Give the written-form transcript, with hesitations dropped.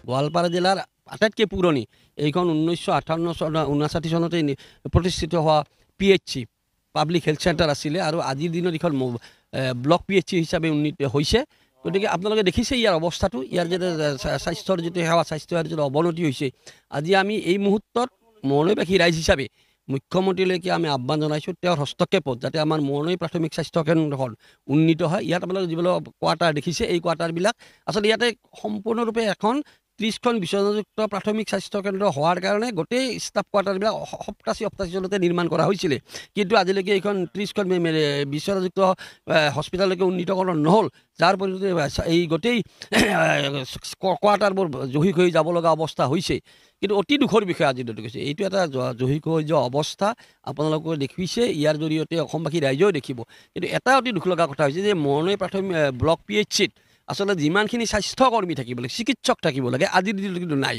গোৱালপাৰা জিলাৰ আটাইতকৈ পুৰণি এইখন 1958 চনতে প্ৰতিষ্ঠিত হোৱা PHC পাব্লিক হেল্থ চেণ্টাৰ আছিলে আৰু আজিৰ দিনত এইখন ব্লক PHC হিচাপে উন্নীত হৈছে। গতিকে আপোনালোকে দেখিছে ইয়াৰ অৱস্থাটো, ইয়াৰ যিটো স্বাস্থ্যৰ যিটো সেৱা, স্বাস্থ্যৰ যিটো অৱনতি হৈছে। আজি আমি এই মুহূৰ্তত মৰণৈবাসী ৰাইজ হিচাপে মুখ্যমন্ত্ৰীলৈকে আমি আহ্বান জনাইছোঁ তেওঁৰ হস্তক্ষেপত যাতে আমাৰ মৰণৈ প্ৰাথমিক স্বাস্থ্য কেন্দ্ৰখন উন্নীত হয়। ইয়াত আপোনালোকে যিবিলাক কোৱাৰ্টাৰ দেখিছে, এই কোৱাৰ্টাৰবিলাক আচলতে ইয়াতে সম্পূৰ্ণৰূপে এখন 30খন বিচনাযুক্ত প্ৰাথমিক স্বাস্থ্য কেন্দ্ৰ হোৱাৰ কাৰণে গোটেই ষ্টাফ কোৱাৰ্টাৰবিলাক সপ্তাহী চনতে নিৰ্মাণ কৰা হৈছিলে। কিন্তু আজিলৈকে এইখন 30খন বিচনাযুক্ত হস্পিটেললৈকে উন্নীতকৰণ নহ'ল, যাৰ পৰিৱৰ্তে এই গোটেই কোৱাৰ্টাৰবোৰ জহি হৈ যাব লগা অৱস্থা হৈছে। কিন্তু অতি দুখৰ বিষয় আজি কৈছে, এইটো এটা জহি হৈ যোৱা অৱস্থা আপোনালোকে দেখিছে, ইয়াৰ জৰিয়তে অসমবাসী ৰাইজেও দেখিব। কিন্তু এটা অতি দুখ লগা কথা হৈছে যে মৰণৈ প্ৰাথমিক ব্লক PHCত আচলতে যিমানখিনি স্বাস্থ্যকৰ্মী থাকিব লাগে, চিকিৎসক থাকিব লাগে, আজিৰ দিনটো কিন্তু নাই।